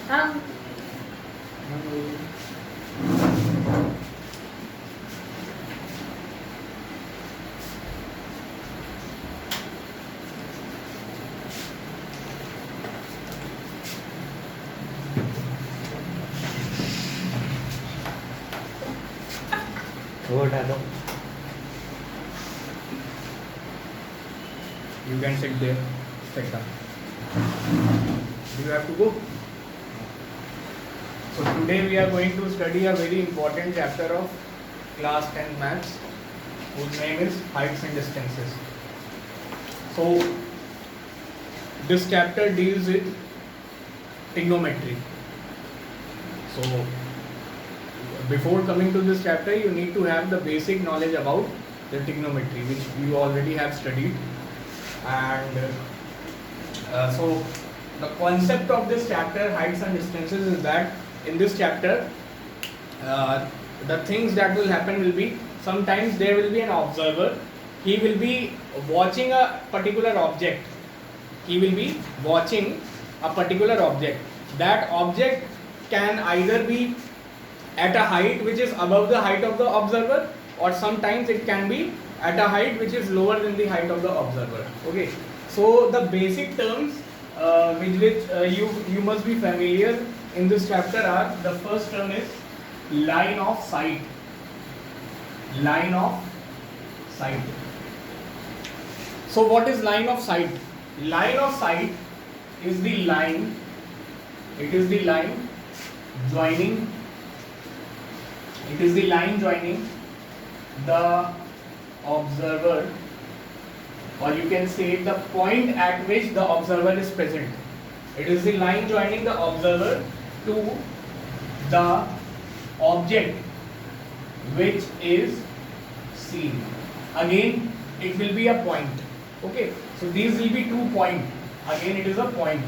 Um, वो हटा दो. You can sit there. Sit down. Do you have to go? So today we are going to study a very important chapter of class 10 maths, whose name is heights and distances. So this chapter deals with trigonometry. So before coming to this chapter, you need to have the basic knowledge about the trigonometry, which you already have studied. And so the concept of this chapter, heights and distances, is that in this chapter the things that will happen will be, sometimes there will be an observer. He will be watching a particular object. He will be watching a particular object. That object can either be at a height which is above the height of the observer, or sometimes it can be at a height which is lower than the height of the observer. Okay, so the basic terms with which you must be familiar in this chapter are: the first term is line of sight. Line of sight. So what is line of sight? Line of sight is the line, it is the line joining, it is the line joining the observer, or you can say the point at which the observer is present. It is the line joining the observer to the object which is seen. Again, it will be a point. Okay, so these will be 2 points. Again, it is a point.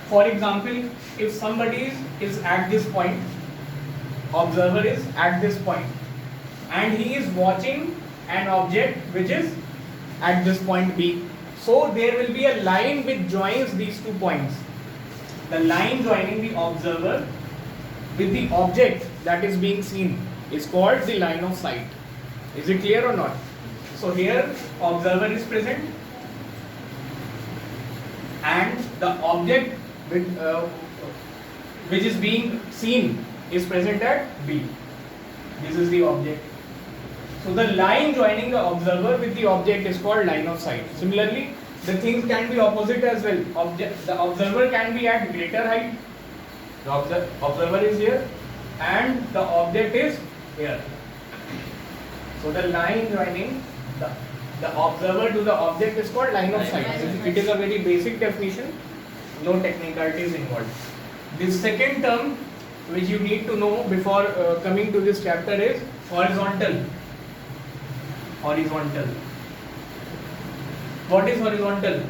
For example, if somebody is at this point, observer is at this point, and he is watching an object which is at this point B. So there will be a line which joins these 2 points. The line joining the observer with the object that is being seen is called the line of sight. Is it clear or not? So here observer is present and the object which is being seen is present at B. This is the object. So the line joining the observer with the object is called line of sight. Similarly, the things can be opposite as well. The observer can be at greater height. The observer is here and the object is here. So the line joining the observer to the object is called line of sight. It is a very basic definition, no technicalities involved. The second term which you need to know before coming to this chapter is horizontal. Horizontal. What is horizontal?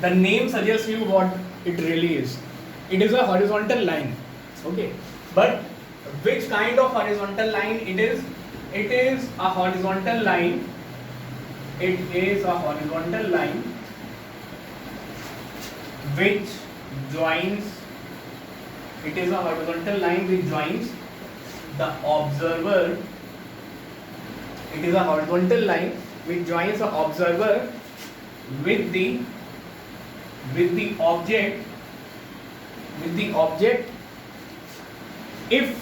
The name suggests you what it really is. It is a horizontal line. Okay, but which kind of horizontal line it is? It is a horizontal line. It is a horizontal line which joins. It is a horizontal line which joins the observer. It is a horizontal line which joins the observer with the object. With the object, if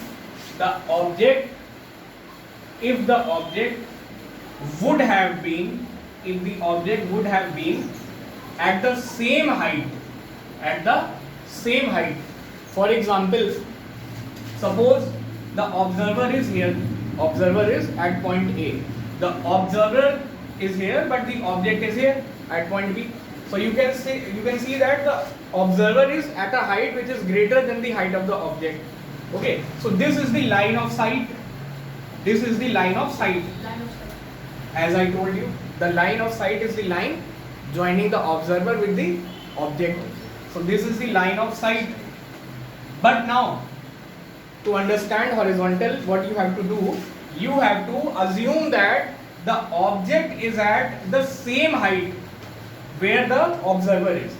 the object would have been, if the object would have been at the same height, at the same height. For example, suppose the observer is here, observer is at point A. The observer is here but the object is here at point B. So you can see that the observer is at a height which is greater than the height of the object. Okay, so this is the line of sight. This is the line of sight. As I told you, the line of sight is the line joining the observer with the object. So this is the line of sight. But now, to understand horizontal, what you have to do, you have to assume that the object is at the same height where the observer is.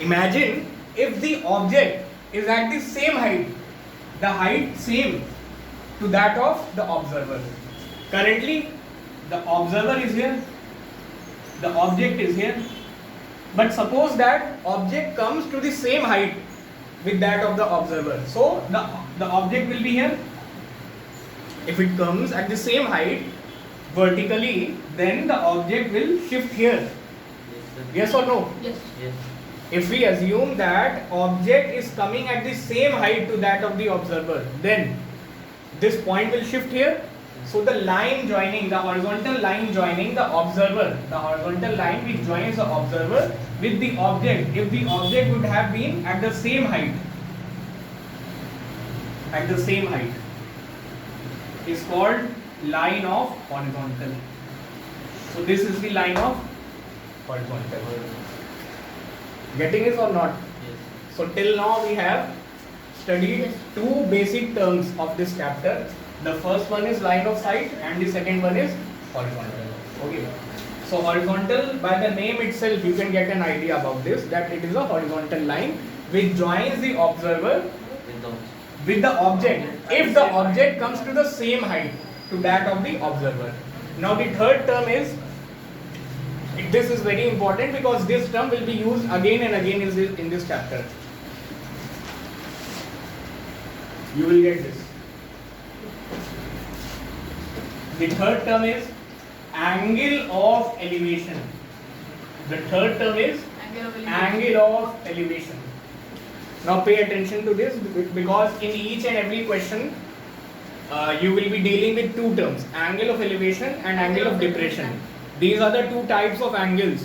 Imagine if the object is at the same height, the height same to that of the observer. Currently, the observer is here, the object is here, but suppose that object comes to the same height with that of the observer. So the object will be here. If it comes at the same height vertically, then the object will shift here. Yes or no? Yes. Yes. If we assume that object is coming at the same height to that of the observer, then this point will shift here. So the line joining, the horizontal line joining the observer, the horizontal line which joins the observer with the object, if the object would have been at the same height, is called line of horizontal. So this is the line of horizontal. Getting it or not? Yes. So till now we have studied Yes. two basic terms of this chapter. The first one is line of sight and the second one is horizontal. Okay. So horizontal, by the name itself you can get an idea about this, that it is a horizontal line which joins the observer with the object if the object comes to the same height to that of the observer. Now the third term is, this is very important because this term will be used again and again in this chapter. You will get this. The third term is angle of elevation. The third term is angle of elevation. Now pay attention to this because in each and every question you will be dealing with two terms, angle of elevation and angle of depression. These are the two types of angles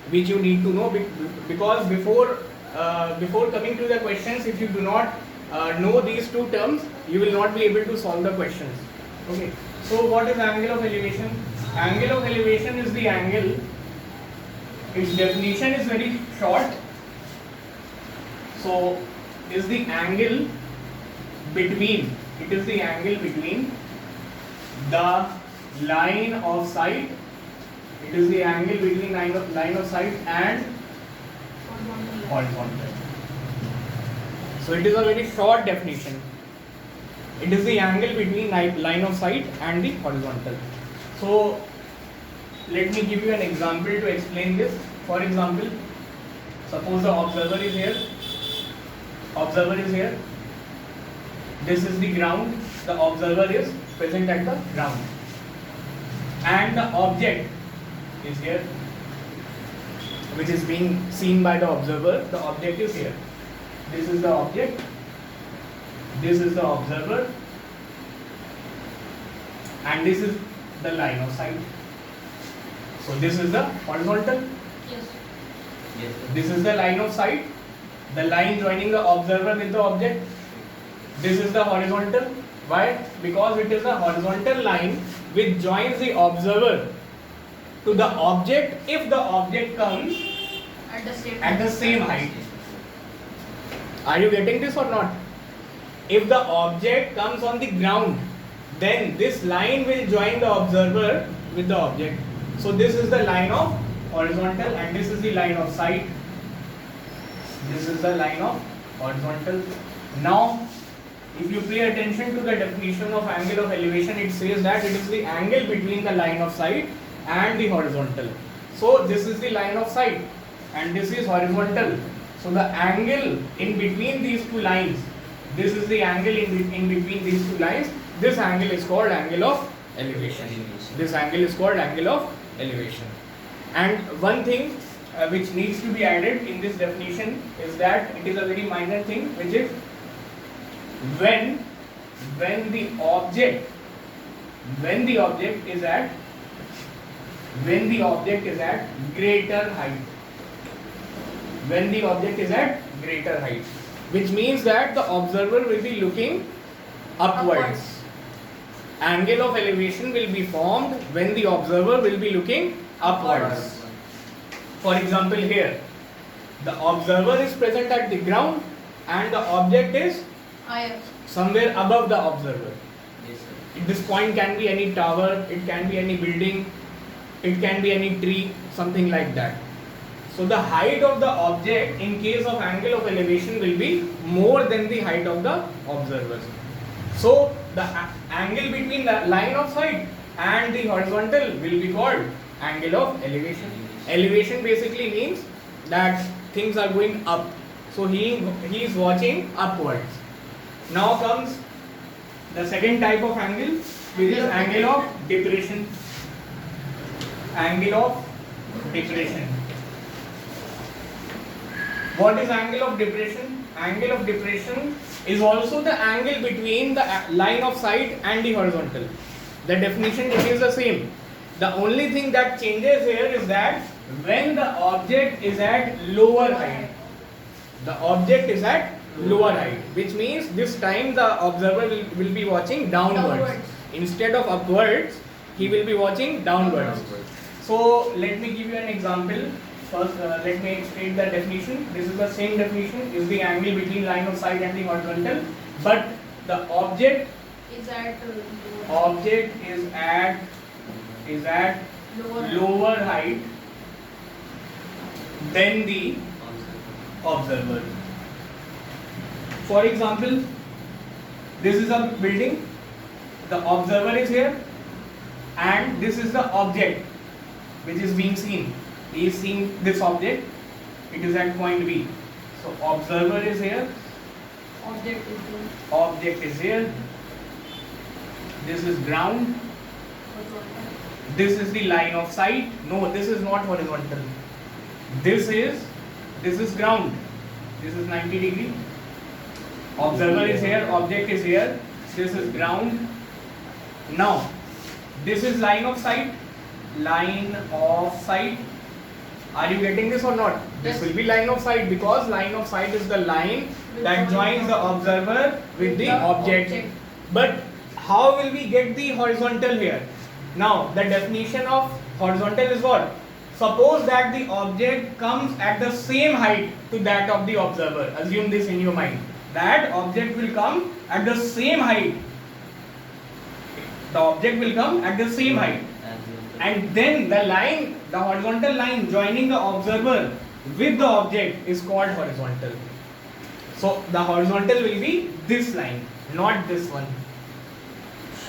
which you need to know, because before coming to the questions, if you do not know these two terms, you will not be able to solve the questions. Okay. So what is angle of elevation? Angle of elevation is the angle, its definition is very short. So is the angle between, it is the angle between the line of sight, it is the angle between line of sight and horizontal. So it is a very short definition. It is the angle between line of sight and the horizontal. So let me give you an example to explain this. For example, suppose the observer is here. Observer is here. This is the ground. The observer is present at the ground. And the object is here, which is being seen by the observer. The object is here. This is the object. This is the observer. And this is the line of sight. So this is the horizontal. Yes. Yes. This is the line of sight. The line joining the observer with the object. This is the horizontal. Why? Because it is a horizontal line which joins the observer to the object if the object comes At the same height. Are you getting this or not? If the object comes on the ground, then this line will join the observer with the object. So this is the line of horizontal and this is the line of sight. This is the line of horizontal. Now, if you pay attention to the definition of angle of elevation, it says that it is the angle between the line of sight and the horizontal. So this is the line of sight and this is horizontal. So the angle in between these two lines, this is the angle in between these two lines. This angle is called angle of elevation. This angle is called angle of elevation. And one thing which needs to be added in this definition is that it is a very minor thing, which is when the object is at greater height. When the object is at greater height, which means that the observer will be looking upwards. Angle of elevation will be formed when the observer will be looking upwards. For example, here the observer is present at the ground and the object is Higher. somewhere above the observer. Yes, sir. This point can be any tower, it can be any building, it can be any tree, something like that. So the height of the object in case of angle of elevation will be more than the height of the observer. So the angle between the line of sight and the horizontal will be called angle of elevation. Elevation basically means that things are going up. So he is watching upwards. Now comes the second type of angle, which is angle of depression. Angle of depression. What is angle of depression? Angle of depression is also the angle between the line of sight and the horizontal. The definition remains the same. The only thing that changes here is that when the object is at lower height. The object is at lower height, which means this time the observer will be watching downwards. Instead of upwards, he will be watching downwards. So let me give you an example. First, let me state the definition. This is the same definition, is the angle between line of sight and the horizontal, but the object is at lower height than the observer. For example, this is a building, the observer is here, and this is the object which is being seen. He is seeing this object, it is at point B. So observer is here, object is here, this is ground, this is the line of sight. No, this is not horizontal. This is ground. This is 90 degree. Observer is here, object is here. This is ground. Now, this is line of sight. Line of sight. Are you getting this or not? This will be line of sight, because line of sight is the line that joins the observer with the object. But how will we get the horizontal here? Now, the definition of horizontal is what? Suppose that the object comes at the same height to that of the observer. Assume this in your mind. That object will come at the same height. The object will come at the same height. And then the line, the horizontal line joining the observer with the object is called horizontal. So the horizontal will be this line, not this one.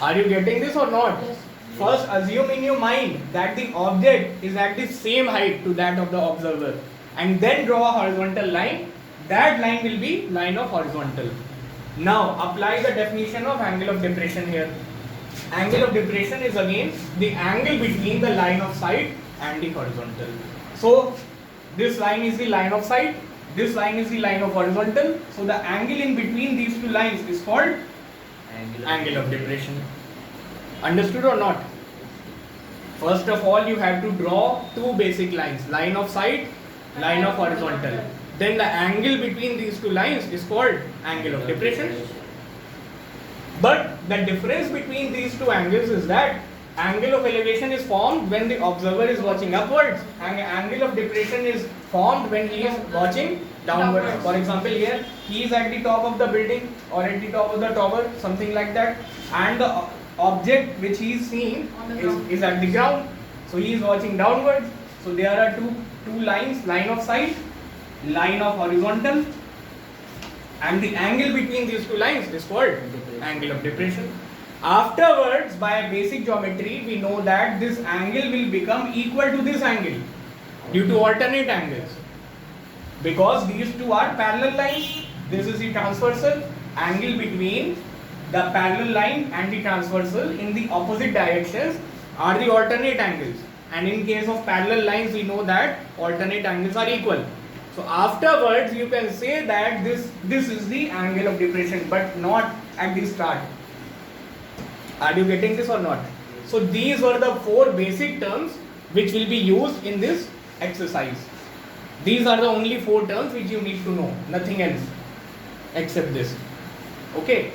Are you getting this or not? Yes. First, assume in your mind that the object is at the same height to that of the observer, and then draw a horizontal line. That line will be line of horizontal. Now apply the definition of angle of depression here. Angle of depression is again the angle between the line of sight and the horizontal. So this line is the line of sight, this line is the line of horizontal. So the angle in between these two lines is called angle of depression. Understood or not? First of all, you have to draw two basic lines, line of sight, line of horizontal. Then the angle between these two lines is called angle of depression. But the difference between these two angles is that angle of elevation is formed when the observer is watching upwards, and angle of depression is formed when he is watching downwards. For example, here he is at the top of the building or at the top of the tower, something like that, and the object which he is seeing is at the ground. So he is watching downwards. So there are two lines, line of sight, line of horizontal, and the angle between these two lines is called angle of depression. Afterwards, by a basic geometry, we know that this angle will become equal to this angle due to alternate angles, because these two are parallel lines. This is the transversal angle between the parallel line and the transversal in the opposite directions are the alternate angles, and in case of parallel lines we know that alternate angles are equal. So afterwards you can say that this is the angle of depression, but not at the start. Are you getting this or not? So these were the four basic terms which will be used in this exercise. These are the only four terms which you need to know, nothing else except this. Okay.